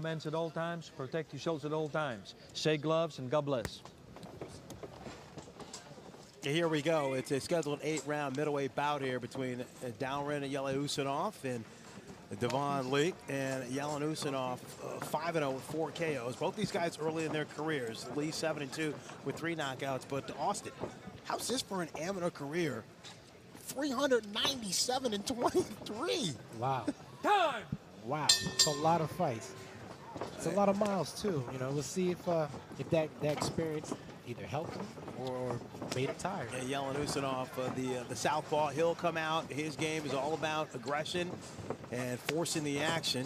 Hands at all times, protect your shoulders at all times. Shake gloves and God bless. Here we go. It's a scheduled 8-round middleweight bout here between Dauren and Yeleussinov, and Devaun Lee and Yeleussinov 5-0 with 4 KOs. Both these guys early in their careers. Lee 7-2 with 3 knockouts. But Austin, how's this for an amateur career? 397-23. Wow. Time! Wow. It's a lot of fights. It's a lot of miles too. You know, we'll see if that experience either helped him or made him tired. And Yeleussinov, the southpaw, he'll come out. His game is all about aggression and forcing the action.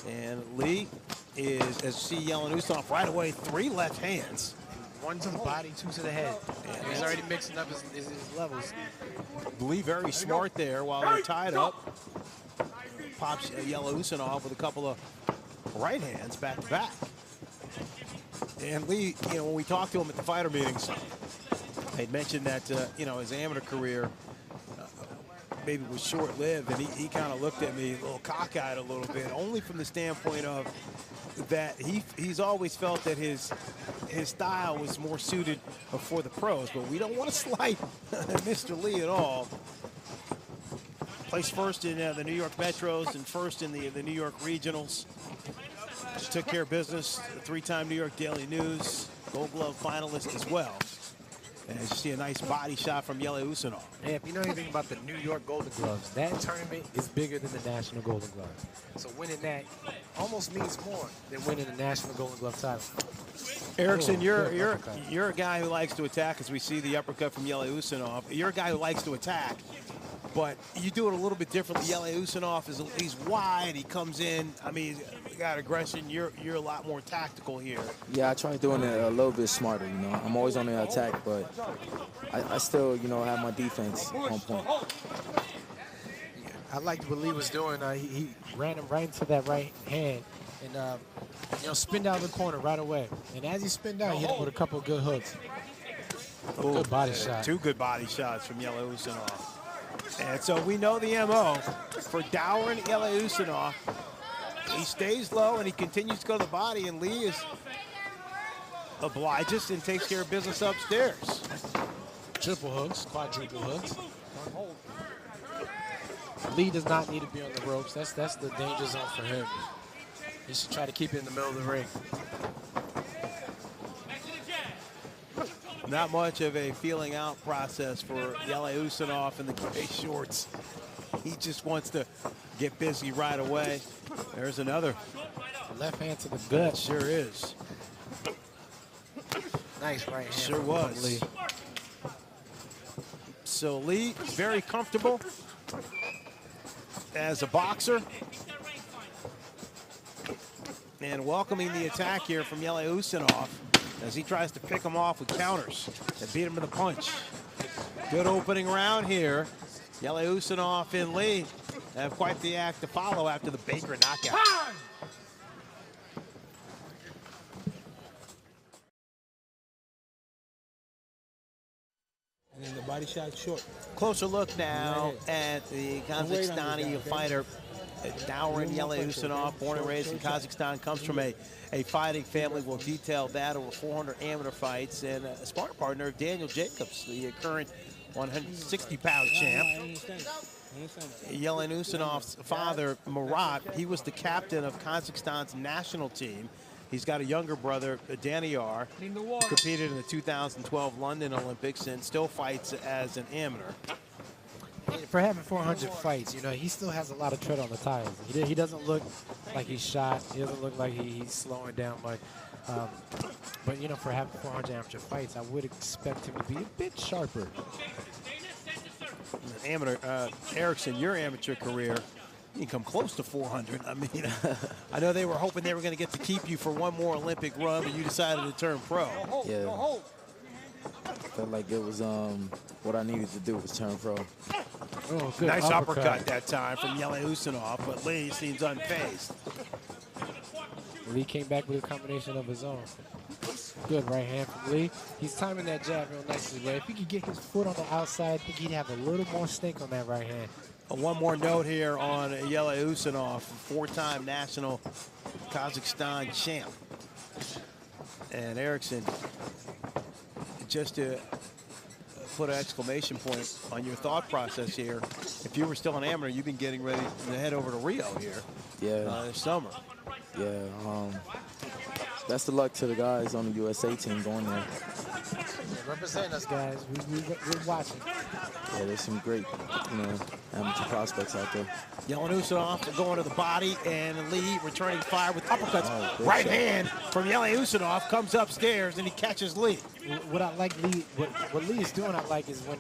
And Lee is, as you see Yeleussinov right away, 3 left hands. 1 to the body, 2 to the head. And he's already mixing up his levels. Lee very smart there while they're tied up. Pops Yeleussinov with a couple of right hands back to back. And Lee, you know, when we talked to him at the fighter meetings, they'd mentioned that, you know, his amateur career maybe was short-lived, and he kind of looked at me a little cockeyed a little bit, only from the standpoint of that he's always felt that his style was more suited for the pros, but we don't want to slight Mr. Lee at all. Placed first in the New York Metros and first in the New York Regionals. Took care of business, 3-time New York Daily News, Gold Glove finalist as well. And as you see, a nice body shot from Yeleussinov. Yeah, if you know anything about the New York Golden Gloves, that tournament is bigger than the National Golden Gloves. So winning that almost means more than winning the National Golden Glove title. Erickson, you're a guy who likes to attack, as we see the uppercut from Yeleussinov. You're a guy who likes to attack, but you do it a little bit differently. Yeleussinov he's wide, he comes in. I mean, you got aggression. You're a lot more tactical here. Yeah, I try doing it a little bit smarter, you know. I'm always on the attack, but I still, you know, have my defense on point. I liked what Lee was doing. He ran him right into that right hand and, you know, spinned out the corner right away. And as he spinned out, he hit him with a couple of good hooks. Good body shot. 2 good body shots from Yeleussinov. And so we know the MO for Dauren Yeleussinov. He stays low and he continues to go to the body, and Lee obliges and takes care of business upstairs. Triple hooks, quadruple hooks. Lee does not need to be on the ropes. That's the danger zone for him. He should try to keep it in the middle of the ring. Not much of a feeling out process for Yeleussinov in the gray shorts. He just wants to get busy right away. There's another. Left hand to the gut. Sure is. Nice right hand. Sure was. Lee. So Lee, very comfortable as a boxer. And welcoming the attack here from Yeleussinov as he tries to pick him off with counters and beat him with a punch. Good opening round here. Yeleussinov and Lee have quite the act to follow after the Baker knockout. And then the body shot short. Closer look now at the Kazakhstani fighter, Dauren Yeleussinov, born and raised in Kazakhstan, comes from a fighting family. We'll detail that, over 400 amateur fights, and a sparring partner of Daniel Jacobs, the current 160-pound champ. Yeleussinnov's father, Murat, he was the captain of Kazakhstan's national team. He's got a younger brother, Daniel, who competed in the 2012 London Olympics and still fights as an amateur. For having 400 fights, you know, he still has a lot of tread on the tires. He doesn't look like he's shot. He doesn't look like he's slowing down much. But, you know, for having 400 amateur fights, I would expect him to be a bit sharper. Amateur, Erickson, your amateur career, you can come close to 400. I mean, I know they were hoping they were going to get to keep you for one more Olympic run, but you decided to turn pro. Yeah. Felt like it was what I needed to do was turn pro. Oh, good nice uppercut that time from Yeleussinov, but Lee seems unfazed. Lee came back with a combination of his own. Good right hand from Lee. He's timing that jab real nicely. Right? If he could get his foot on the outside, I think he'd have a little more stink on that right hand. One more note here on Yeleussinov, 4-time national Kazakhstan champ. And Erickson, just to put an exclamation point on your thought process here, if you were still an amateur, you've been getting ready to head over to Rio here this summer. Yeah, best of luck to the guys on the USA team going there. Represent us, guys. We're watching. Yeah, there's some great, amateur prospects out there. Yeleussinov going to the body, and Lee returning fire with uppercuts. Oh, right shot. hand from Yeleussinov comes upstairs, and he catches Lee. What I like, Lee, what Lee is doing, I like, is when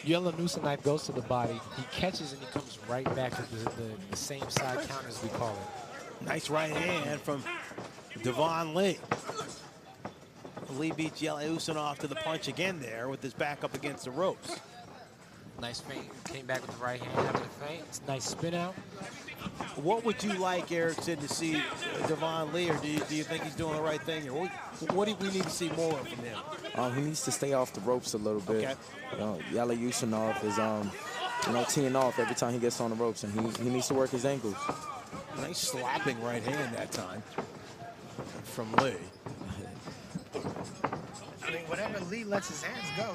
Yeleussinov goes to the body, he catches and he comes right back to the same side counter, as we call it. Nice right hand from Devaun Lee. Lee beats Yeleussinov to the punch again there with his back up against the ropes. Nice feint. Came back with the right hand after the feint. It's a nice spin out. What would you like, Erickson, to see Devaun Lee, or do you think he's doing the right thing? Or what do we need to see more from him? He needs to stay off the ropes a little bit. Okay. Yeleussinov is, teeing off every time he gets on the ropes, and he needs to work his ankles. Nice slapping right hand that time from Lee. I mean, whenever Lee lets his hands go,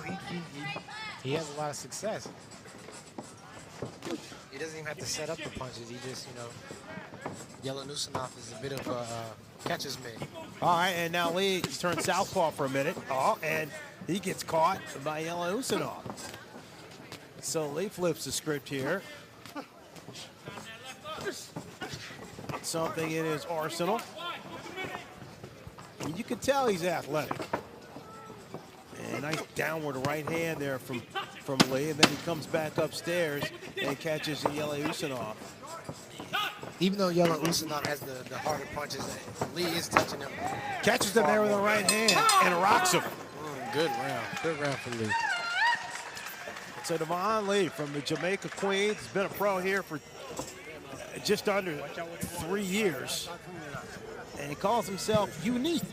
he has a lot of success. He doesn't even have to set up the punches. He just, Yeleussinov is a bit of a catcher's mitt. All right, and now Lee turns southpaw for a minute. Oh, and he gets caught by Yeleussinov. So Lee flips the script here. Something in his arsenal. And you can tell he's athletic. And nice downward right hand there from Lee, and then he comes back upstairs and catches Yeleussinov. Even though Yeleussinov has the harder punches, Lee is touching him. Catches him there with a right hand and rocks him. Good round. Good round for Lee. So Devaun Lee from the Jamaica Queens has been a pro here for just under 3 years. And he calls himself unique.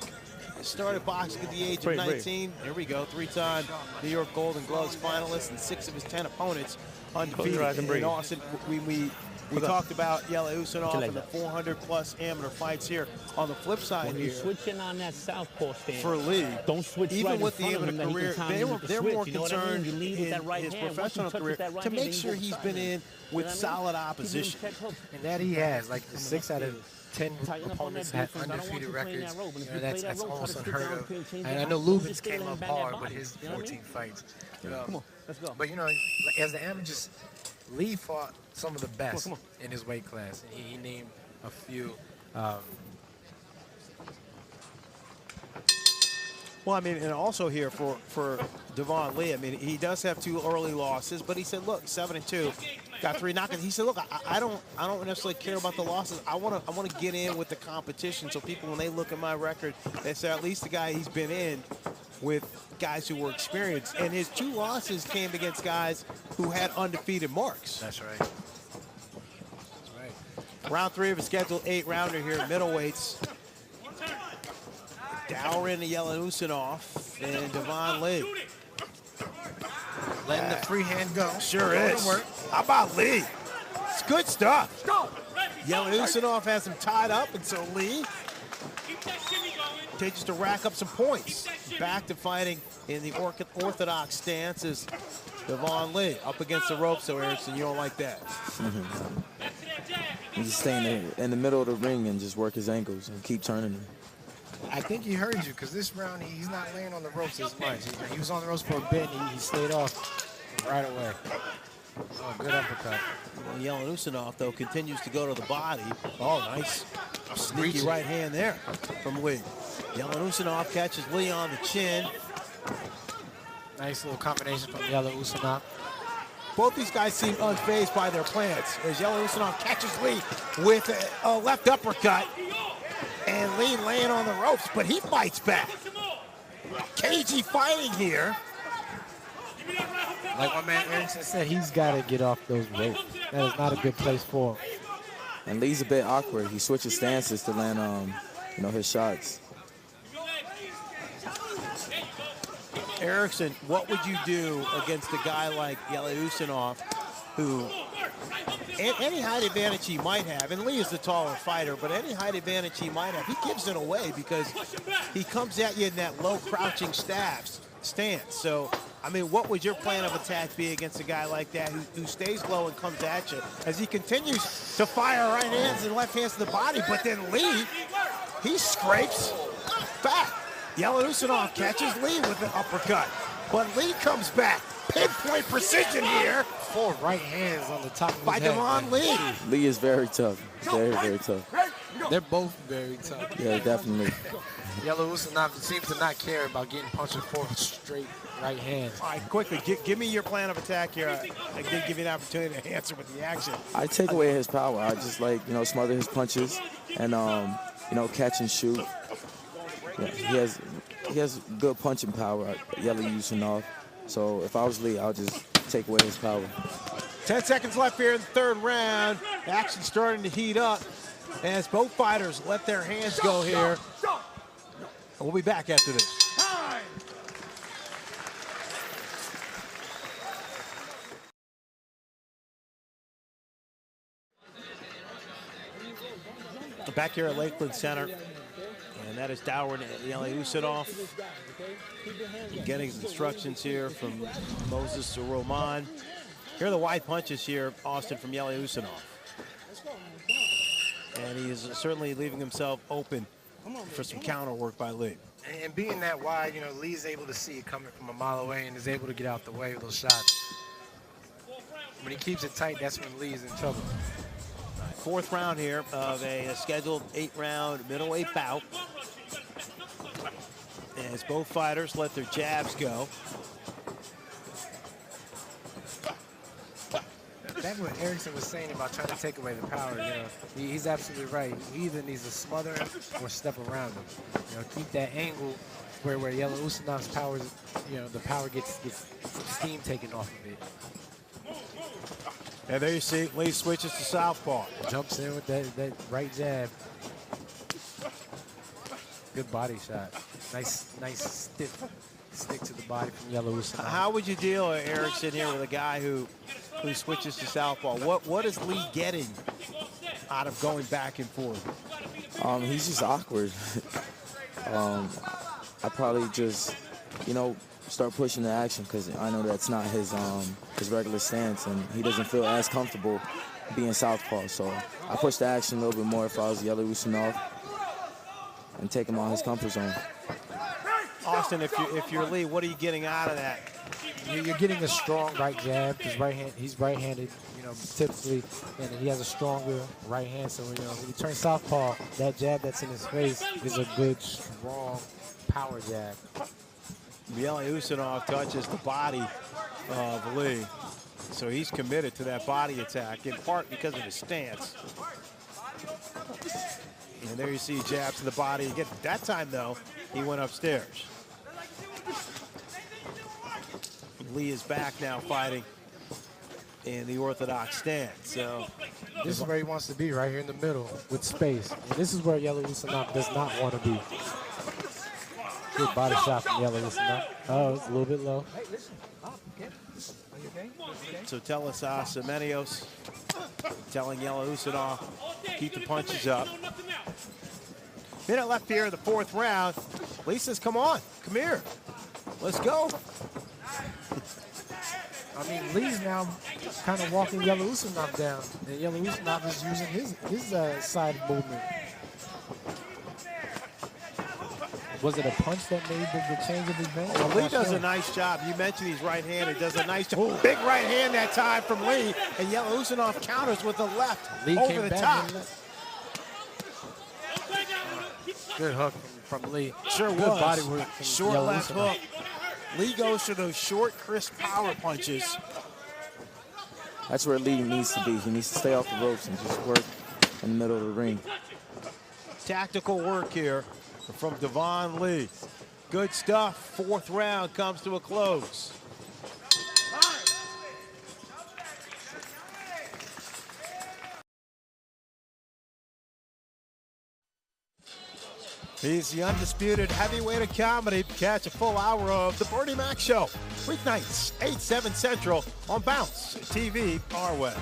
Started boxing at the age of 19. Here we go, 3-time New York Golden Gloves finalist, and 6 of his 10 opponents undefeated. In Austin, we talked about Yeleussinov and the 400-plus amateur fights here. On the flip side when here, you switch in on that southpaw stance, for Lee, don't switch even right with the in front of amateur him, career, they're more you know concerned you lead with that right in his hand. professional career to make sure he's been in with solid opposition. And that he has, like the 6 out of 10 opponents had undefeated records. That's almost unheard of. And I know Lubin's came up hard with his 14 fights. Come on, let's go. But as the amateurs, Lee fought some of the best in his weight class. And he named a few. Well, I mean, and also here for Devaun Lee, I mean, he does have 2 early losses, but he said, look, 7-2, got 3 knockouts. He said, look, I don't necessarily care about the losses. I want to get in with the competition, so people, when they look at my record, they say at least the guy he's been in with guys who were experienced. And his 2 losses came against guys who had undefeated marks. That's right. That's right. Round 3 of a scheduled 8-rounder here, middleweights. Dauren, Yeleussinov, and Devaun Lee. Letting the free hand go. Sure is. How about Lee? It's good stuff. Yeleussinov has him tied up, and so Lee continues to rack up some points. Back to fighting in the orthodox stance is Devaun Lee up against the ropes. So Erickson, you don't like that? He just stay in the middle of the ring and just work his ankles and keep turning them. I think he heard you, because this round he's not laying on the ropes as much. He was on the ropes for a bit, and he stayed off right away. Oh, good uppercut. Well, Yeleussinov, though, continues to go to the body. Oh, nice. Sneaky right hand there from Lee. Yeleussinov catches Lee on the chin. Nice little combination from Yeleussinov. Both these guys seem unfazed by their plans as Yeleussinov catches Lee with a left uppercut. And Lee laying on the ropes, but he fights back. Cagey fighting here. Like my man Erickson said, he's got to get off those ropes. That is not a good place for him. And Lee's a bit awkward. He switches stances to land, his shots. Erickson, what would you do against a guy like Yeleussinov, who any height advantage he might have, and Lee is the taller fighter, but any height advantage he might have, he gives it away because he comes at you in that low crouching stance. So, I mean, what would your plan of attack be against a guy like that who stays low and comes at you as he continues to fire right hands and left hands to the body, but then Lee, he scrapes back. Yeleussinov catches Lee with an uppercut, but Lee comes back. Pinpoint precision here. 4 right hands on the top of his by head. Devaun Lee. Lee is very tough. Very, very tough. They're both very tough. Yeah, definitely. Yeleussinov seems to not care about getting punched with 4 straight right hands. All right, quickly, give me your plan of attack here. I did give you an opportunity to answer with the action. I take away his power. I just like, smother his punches and, catch and shoot. Yeah, he has good punching power, Yeleussinov. So if I was Lee, I'll just take away his power. 10 seconds left here in the 3rd round. Action starting to heat up as both fighters let their hands go here. We'll be back after this. Back here at Lakeland Center, and that is Dauren Yeleussinov getting instructions here from Moses to Roman. Here are the wide punches here, Austin, from Yeleussinov. And he is certainly leaving himself open for some counter work by Lee. And being that wide, Lee's able to see it coming from a mile away and is able to get out the way with those shots. When he keeps it tight, that's when Lee's in trouble. 4th round here of a scheduled 8-round middleweight bout. As both fighters let their jabs go. That's what Erickson was saying about trying to take away the power. He's absolutely right. He either needs to smother him or step around him. Keep that angle where Yeleussinov's power, the power gets steam taken off of it. And there you see Lee switches to southpaw. Jumps in with that right jab. Good body shot. Nice stiff stick to the body from Yeleussinov. How would you deal, Erickson, here with a guy who switches to southpaw? What is Lee getting out of going back and forth? He's just awkward. I probably just, start pushing the action because I know that's not his regular stance, and he doesn't feel as comfortable being southpaw. So I push the action a little bit more if I was Yeleussinov and take him out his comfort zone. Austin, if you're Lee, what are you getting out of that? You're getting a strong right jab. He's right-handed, typically, and he has a stronger right hand. So when you turn southpaw, that jab that's in his face is a good, strong power jab. Yeleussinov touches the body of Lee, so he's committed to that body attack, in part because of his stance. And there you see jab to the body again. That time, though, he went upstairs. Lee is back now fighting in the orthodox stance. So this is where he wants to be, right here in the middle with space. And this is where Yeleussinov does not want to be. Good body shot from Yeleussinov. Oh, it's a little bit low. So Semenios telling Yeleussinov, keep the punches up. Minute left here in the 4th round. Lee says, come on, come here. Let's go. I mean, Lee's now kind of walking Yeleussinov down, and Yeleussinov is using his side movement. Was it a punch that made the change of advantage? Well, Lee does a nice job. You mentioned he's right-handed. Does a nice job. Big right hand that time from Lee, and Yeleussinov counters with the left Lee over the top. Good hook from Lee. Sure Good was. body work from Short left Yeleussinov. hook. Lee goes for those short, crisp power punches. That's where Lee needs to be. He needs to stay off the ropes and just work in the middle of the ring. Tactical work here from Devaun Lee. Good stuff. 4th round comes to a close. He's the undisputed heavyweight of comedy. Catch a full hour of The Bernie Mac Show. Weeknights, 8, 7 Central on Bounce TV, our web.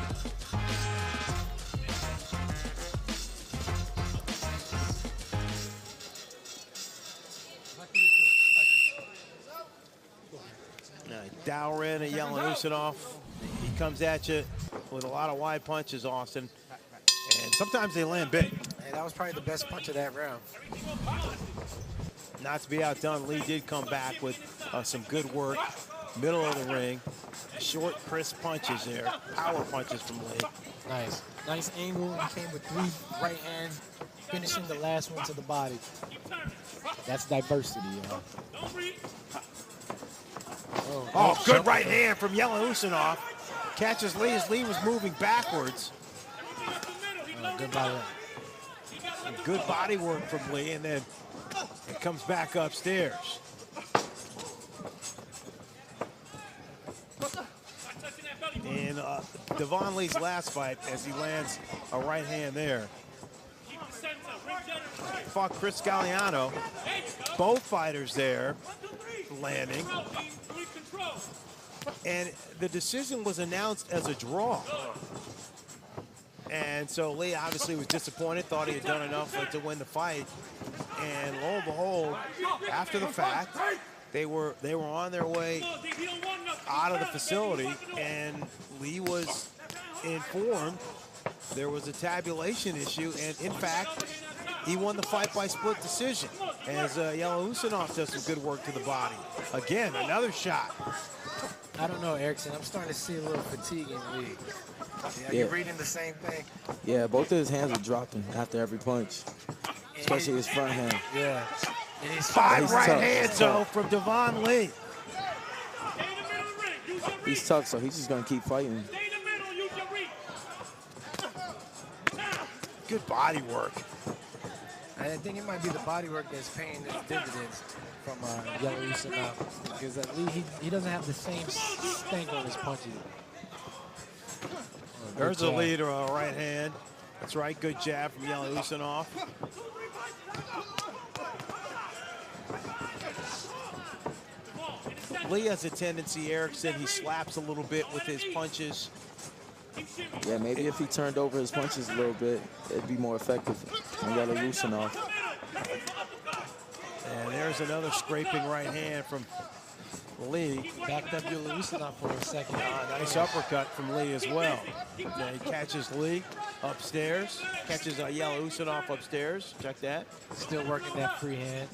Dauren and Yeleussinov. He comes at you with a lot of wide punches, Austin. And sometimes they land big. Hey, that was probably the best punch of that round. Not to be outdone, Lee did come back with some good work. Middle of the ring. Short, crisp punches there. Power punches from Lee. Nice. Nice angle. He came with 3 right hands, finishing the last one to the body. That's diversity, y'all. Oh, good right hand from Yeleussinov. Catches Lee as Lee was moving backwards. Good body. Good body work from Lee, and then it comes back upstairs. In Devaun Lee's last fight, as he lands a right hand there. Fought Chris Galliano. Both fighters there landing. And the decision was announced as a draw. And so Lee obviously was disappointed, thought he had done enough to win the fight. And lo and behold, after the fact, they were on their way out of the facility, and Lee was informed there was a tabulation issue, and in fact, he won the fight by split decision, as Yeleussinov does some good work to the body. Again, another shot. I don't know, Erickson. I'm starting to see a little fatigue in Lee. Are you reading the same thing? Yeah, both of his hands are dropping after every punch, especially his front hand. Yeah. And he's 5 right tough. hands, though, from Devaun Lee. He's tough, so he's just going to keep fighting. Good body work. I think it might be the body work that's paying its dividends from Yeleussinov, because Lee, he doesn't have the same stank on his punches. There's a lead or a right hand. That's right, good jab from Yeleussinov. Lee has a tendency, Eric said, he slaps a little bit with his punches. Yeah, maybe if he turned over his punches a little bit, it'd be more effective on Yeleussinov. And there's another scraping right hand from Lee. Backed up Yeleussinov for a second. Nice uppercut from Lee as well. Then he catches Lee upstairs, catches Yeleussinov upstairs. Check that. Still working that free hand.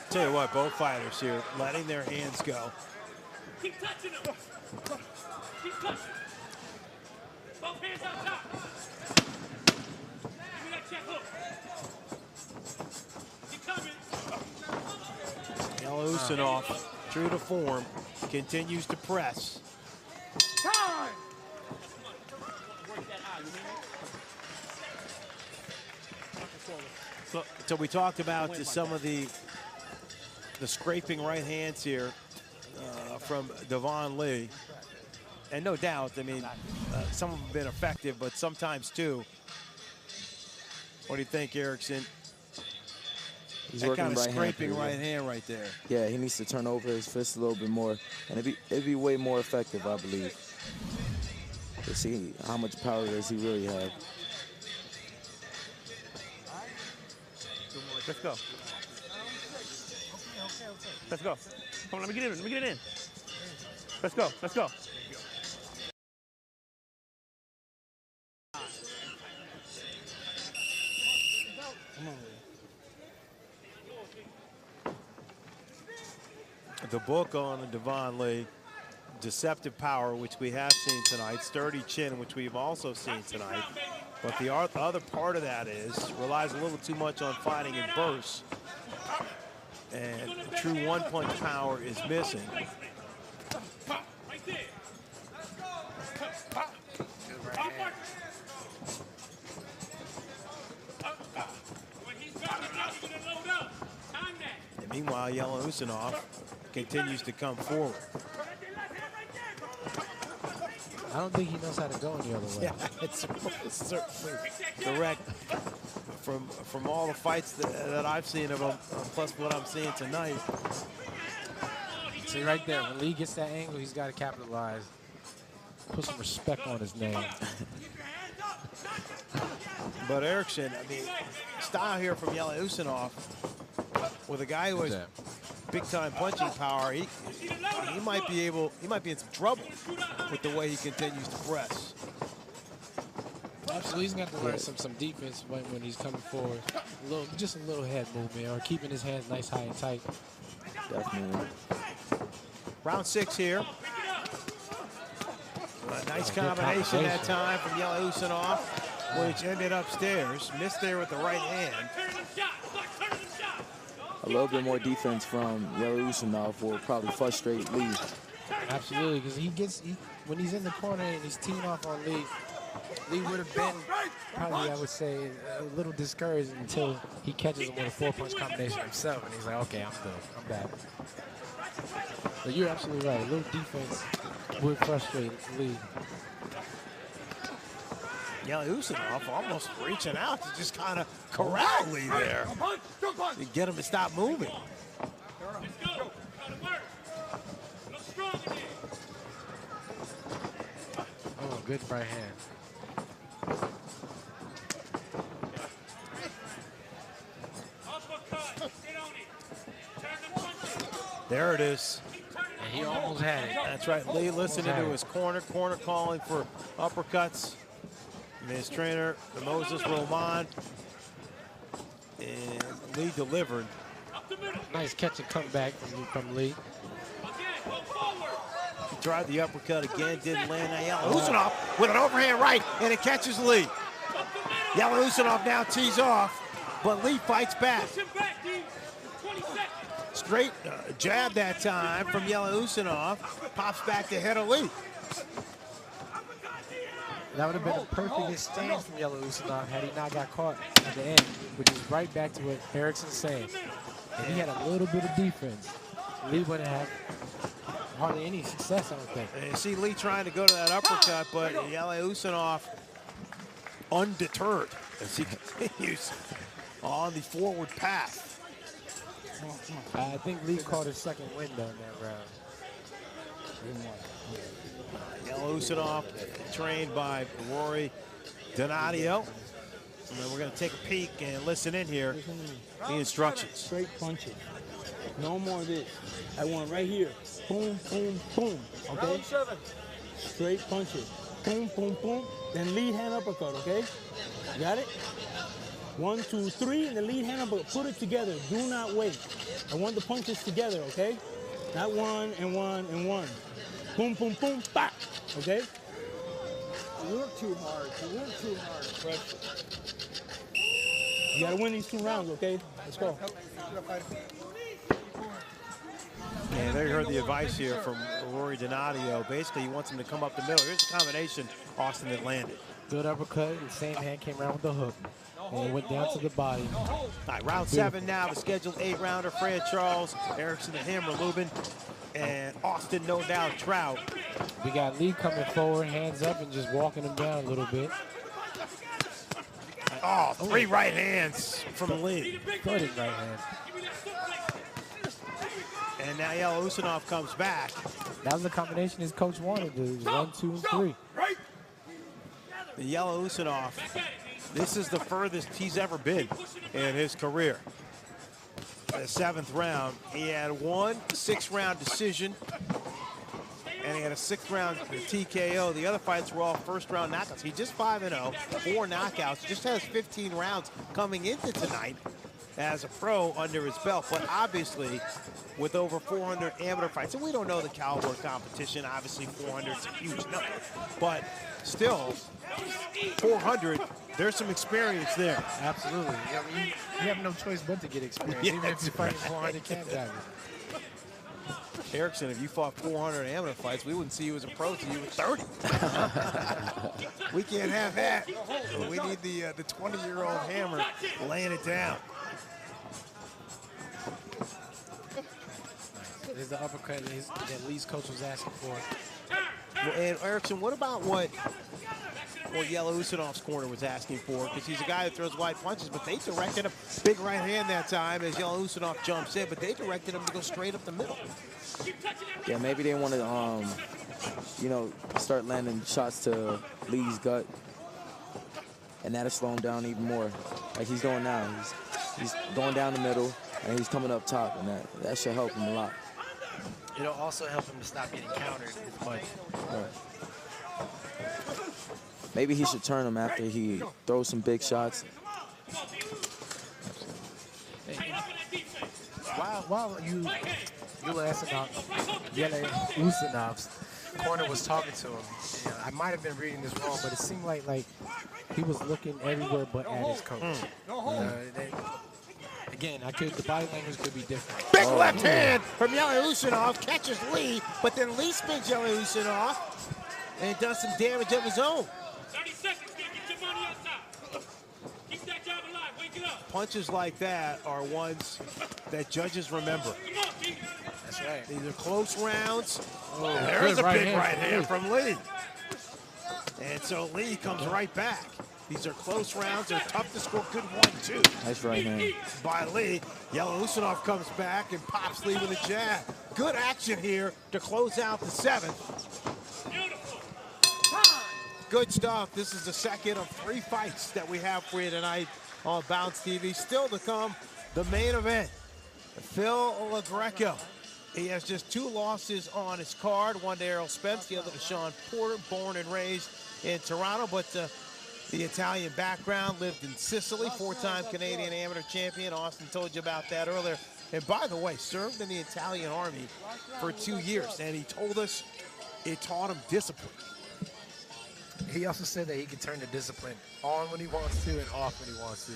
Tell you what, both fighters here letting their hands go. Keep touching him. Keep touching. Both hands on top. Give me that check hook. Keep coming. Yeleussinov, true to form, continues to press. Time. So we talked about some of the scraping right hands here from Devaun Lee. And no doubt, I mean, some of them have been effective, but sometimes too. What do you think, Erickson? He's that working kind of right scraping hand, right hand right there. Yeah, he needs to turn over his fist a little bit more, and it'd be way more effective, I believe. Let's see how much power does he really have. Let's go. Let's go. Come on, let me get in. Let me get it in. Let's go. Let's go. The book on Devaun Lee, Deceptive Power, which we have seen tonight, Sturdy Chin, which we've also seen tonight. But the other part of that is relies a little too much on fighting in bursts. And true one-punch power is missing. And meanwhile, Yeleussinov continues to come forward. I don't think he knows how to go any other way. Yeah, it's certainly correct. From all the fights that I've seen of him, plus what I'm seeing tonight. See right there, when Lee gets that angle, he's got to capitalize. Put some respect on his name. But Erickson, I mean, style here from Yeleussinov with a guy who has big-time punching power, he might be in some trouble with the way he continues to press. Absolutely, he's got to learn some defense when he's coming forward. Just a little head movement or keeping his hands nice, high, and tight. Definitely. Round 6 here. A nice combination that time from Yeleussinov, which ended upstairs. Missed there with the right hand. A little bit more defense from Yeleussinov will probably frustrate Lee. Absolutely, because when he's in the corner and he's teeing off on Lee, Lee would have been probably, I would say, a little discouraged until he catches him with a 4-punch combination himself, and he's like, okay, I'm good, I'm back. But you're absolutely right. A little defense would frustrate Lee. Yeleussinov almost reaching out to just kind of corral Lee there. To get him to stop moving. Oh, good right hand. There it is. And he almost had it. That's right. Lee listening to his corner calling for uppercuts. And his trainer, Moses Roman. And Lee delivered. Nice catch and comeback from Lee. He tried the uppercut again, didn't land. Yeleussinov with an overhand right, and it catches Lee. Yeleussinov now tees off, but Lee fights back. Straight jab that time from Yeleussinov. Pops back the head of Lee. That would have been a perfect exchange from Yeleussinov had he not got caught at the end, which is right back to what Ericsson's saying. If he had a little bit of defense, Lee wouldn't have hardly any success, I don't think. And you see Lee trying to go to that uppercut, but Yeleussinov undeterred as he continues on the forward path. I think Lee caught his second window in that round. Yeleussinov trained by Rory Donadio. And then we're going to take a peek and listen in here. The instructions. Straight punches. No more of this. I want right here. Boom, boom, boom. Okay? Straight punches. Boom, boom, boom. Then lead hand uppercut, okay? Got it? 1, 2, 3, and the lead hand uppercut. Put it together. Do not wait. I want the punches together, okay? Not 1 and 1 and 1. Boom, boom, boom, bop. Okay? You work too hard. You work too hard. Pressure. You gotta win these 2 rounds, okay? Let's go. And there you heard the advice here from Rory Donadio. Basically, he wants him to come up the middle. Here's the combination Austin had landed. Good uppercut, the same hand came around with the hook. And it went down to the body. All right, round 7 now, the scheduled 8-rounder. Fred Charles, Erickson the Hammer Lubin, and Austin No Doubt Trout. We got Lee coming forward, hands up, and just walking him down a little bit. Oh, 3 right hands from Lee. Good right hand. And now Yeleussinov comes back. That was the combination his coach wanted. 1, 2, and 3. Yeleussinov, this is the furthest he's ever been in his career. The 7th round, he had 1 6-round decision, and he had a 6th round TKO. The other fights were all 1st-round knockouts. He just 5-0, 4 knockouts, just has 15 rounds coming into tonight as a pro under his belt. But obviously, with over 400 amateur fights, and we don't know the caliber of competition, obviously 400 is a huge number, but still, 400, there's some experience there. Absolutely. You have no choice but to get experience, even if you're fighting 400 camp divers. Erickson, if you fought 400 amateur fights, we wouldn't see you as a pro till you were 30. We can't have that. We need the 20-year-old Hammer laying it down. There's the uppercut that Lee's coach was asking for. And Erickson, what about what Yeleussinov's corner was asking for? Because he's a guy that throws wide punches, but they directed him big right hand that time as Yeleussinov jumps in, but they directed him to go straight up the middle. Yeah, maybe they want to, you know, start landing shots to Lee's gut, and that'll slow him down even more. Like he's doing now. He's going down the middle, and he's coming up top, and that should help him a lot. It'll also help him to stop getting countered as much. Right. Maybe he should turn him after he throws some big shots. While Yeleussinov's corner was talking to him, you know, I might have been reading this wrong, but it seemed like he was looking everywhere but at his coach. Again, the body language could be different. Big left hand from Yeleussinov, catches Lee, but then Lee spins Yeleussinov and does some damage of his own. 30 seconds, get your money outside. Keep that job alive, wake it up. Punches like that are ones that judges remember. Come on, Pete. That's right. These are close rounds. Oh, There's a good big right hand from Lee. And so Lee comes right back. These are close rounds. They're tough to score. Good 1-2 Nice right hand. by Lee. Yeleussinov comes back and pops Lee with a jab. Good action here to close out the 7th. Beautiful. Good stuff. This is the second of 3 fights that we have for you tonight on Bounce TV. Still to come, the main event. Phil LaGreco. He has just 2 losses on his card. One to Errol Spence, the other to Sean Porter, born and raised in Toronto, but the Italian background, lived in Sicily, 4-time Canadian amateur champion. Austin told you about that earlier. And by the way, served in the Italian army for 2 years, and he told us it taught him discipline. He also said that he can turn the discipline on when he wants to and off when he wants to.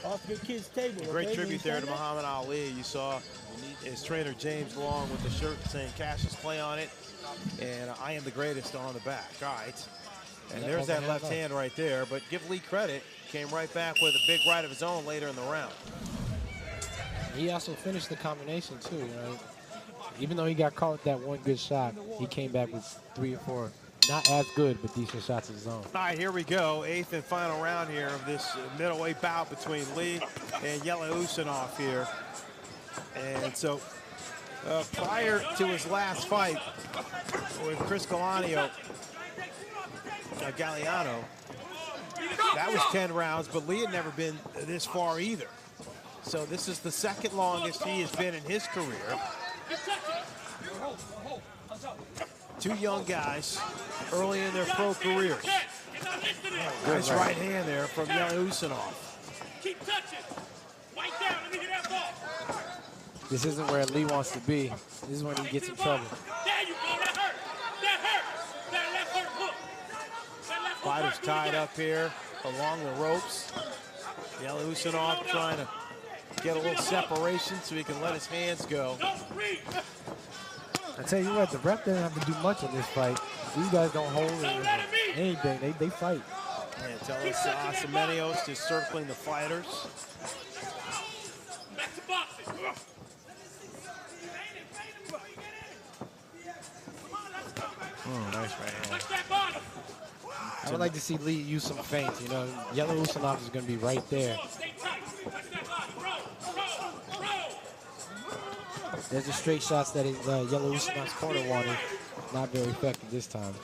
Off your kid's table. Great okay? tribute there to Muhammad Ali. You saw his trainer James Long with the shirt saying Cassius Clay on it, and I am the greatest on the back. All right. And there's that left hand right there, but give Lee credit. Came right back with a big right of his own later in the round. He also finished the combination too. You know, even though he got caught with that one good shot, he came back with 3 or 4, not as good, but decent shots of his own. All right, here we go. 8th and final round here of this middleweight bout between Lee and Yeleussinov here. And so prior to his last fight with Chris Galliano, that was 10 rounds, but Lee had never been this far either. So this is the second longest he has been in his career. 2 young guys early in their pro careers. Nice right hand there from Yeleussinov. Keep touching. White down, let me get that ball. This isn't where Lee wants to be. This is when he gets in trouble. There you go, that hurt. That hurt. That left hurt hook. That left hook Fighters hurt. Do it tied again. up here along the ropes. Yeleussinov trying to get a little separation so he can let his hands go. Don't breathe. I tell you what, the ref doesn't have to do much in this fight. These guys don't hold anything. They fight. And tell us Semenios is circling the fighters. Back to boxing. Nice right hand. Touch that bottom. I would like to see Lee use some feints. You know, Yeleussinov is going to be right there. Stay tight. Touch that bottom. Roll. There's the straight shots that Yeleussinov's corner wanted. Not very effective this time.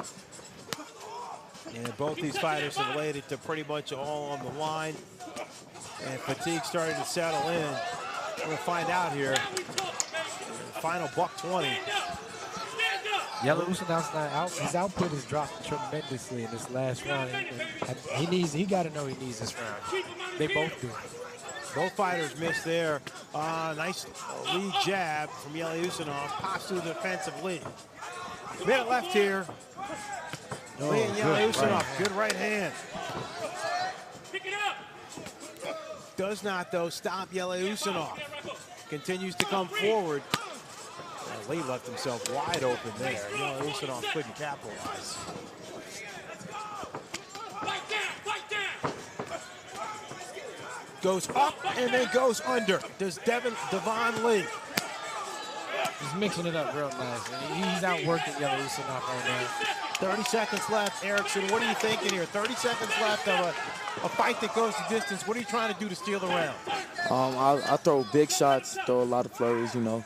And both these fighters have laid it to pretty much all on the line. And fatigue starting to settle in. We're going to find out here. Final $120. Yeleussinov's not out. His output has dropped tremendously in this last round. He got to know he needs this round. They both do. Both fighters missed there. Nice lead jab from Yeleussinov. Pops through the defensive lead. Minute left here. Lee and Yeleussinov, good right hand. Pick it up. Does not, though, stop Yeleussinov. Continues to come forward. Lee left himself wide open there. Yeleussinov couldn't capitalize. Fight down. Goes up and then goes under. Does Devaun Lee. He's mixing it up real nice. And he's outworking Yeleussinov right now. 30 seconds left. Erickson, what are you thinking here? 30 seconds left of a fight that goes the distance. What are you trying to do to steal the round? I throw big shots, throw a lot of flurries, you know.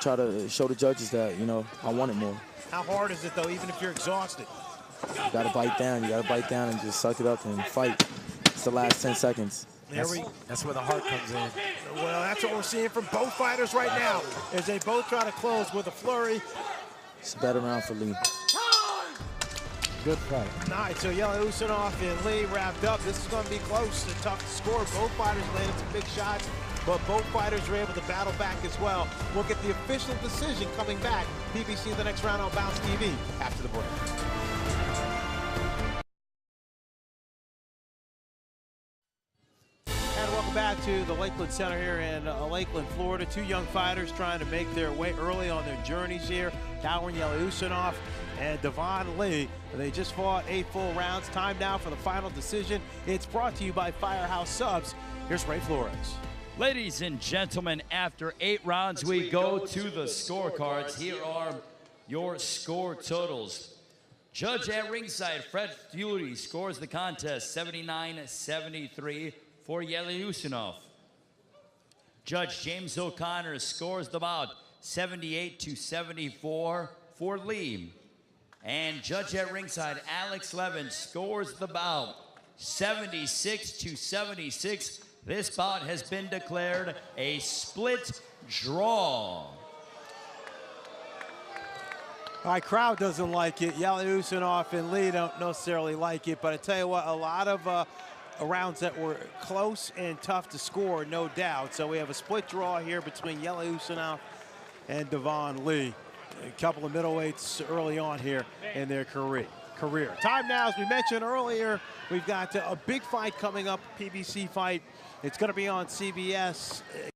Try to show the judges that, you know, I want it more. How hard is it, though, even if you're exhausted? You got to bite down. You got to bite down and just suck it up and fight. It's the last 10 seconds. That's where the heart comes in. Well, that's what we're seeing from both fighters right now, as they both try to close with a flurry. It's a better round for Lee. Good fight. All right, so Yeleussinov and Lee wrapped up. This is going to be close and tough to score. Both fighters landed some big shots, but both fighters were able to battle back as well. We'll get the official decision coming back. PBC the next round on Bounce TV after the break. And welcome back to the Lakeland Center here in Lakeland, Florida. Two young fighters trying to make their way early on their journeys here. Dauren Yeleussinov and Devaun Lee. They just fought 8 full rounds. Time now for the final decision. It's brought to you by Firehouse Subs. Here's Ray Flores. Ladies and gentlemen, after 8 rounds, we go to the scorecards. Here are your score totals. Judge at ringside, Fred Fury, scores the contest 79-73 for Yeleussinov. Judge James O'Connor scores the bout 78-74 for Lee. And judge at ringside, Alex Levin, scores the bout 76-76. This bout has been declared a split draw. All right, crowd doesn't like it. Yeleussinov and Lee don't necessarily like it, but I tell you what, a lot of rounds that were close and tough to score, no doubt. So we have a split draw here between Yeleussinov and Devaun Lee. A couple of middleweights early on here in their career. Time now, as we mentioned earlier, we've got a big fight coming up, PBC fight. It's going to be on CBS.